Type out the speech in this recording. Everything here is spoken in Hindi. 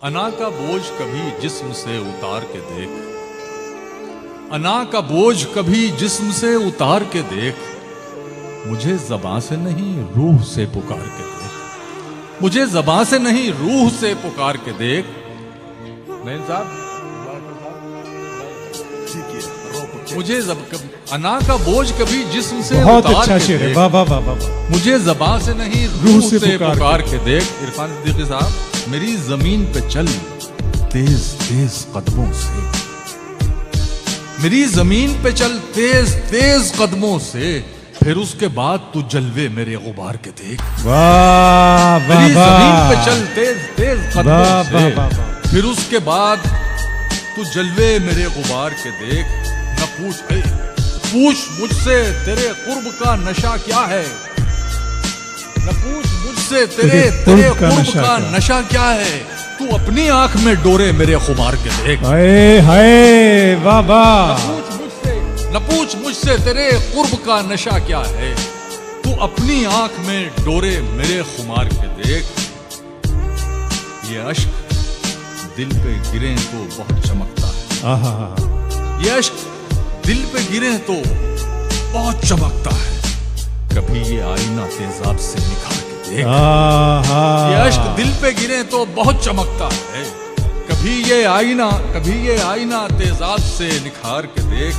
अना का बोझ कभी जिस्म से उतार के देख, अना का बोझ कभी जिस्म से उतार के देख, मुझे ज़बां से नहीं रूह से पुकार के देख, मुझे ज़बां से नहीं रूह से पुकार के देख। नहीं साहब, मुझे अना का बोझ कभी जिस्म से बहुत उतार अच्छा के शेर है, देख, वाह वाह वाह वाह। मुझे ज़बां से नहीं रूह से पुकार के देख। इरफान सिद्दीकी साहब, मेरी जमीन पे चल तेज तेज कदमों से, मेरी जमीन पे चल तेज तेज कदमों से, फिर उसके बाद तू जलवे मेरे गुबार के देख। वाह वाह मेरी जमीन पे वाह, चल तेज तेज कदमों से, फिर उसके बाद तू जलवे मेरे गुबार के देख। न पूछ मुझसे तेरे कुर्ब का नशा क्या है, न पूछ मुझसे तेरे कुर्ब का नशा क्या है, तू अपनी आंख में डोरे मेरे खुमार के देख। हाय हाय वाह वाह। न पूछ मुझसे तेरे कुर्ब का नशा क्या है, तू अपनी आंख में डोरे मेरे खुमार के देख। ये अश्क दिल पे गिरे तो बहुत चमकता है, आहा, ये अश्क दिल पे गिरे तो बहुत चमकता है, कभी ये आईना तेजाब से निखार के देख। ये अश्क दिल पे गिरे तो बहुत चमकता है, कभी ये आईना तेजाब से निखार के देख।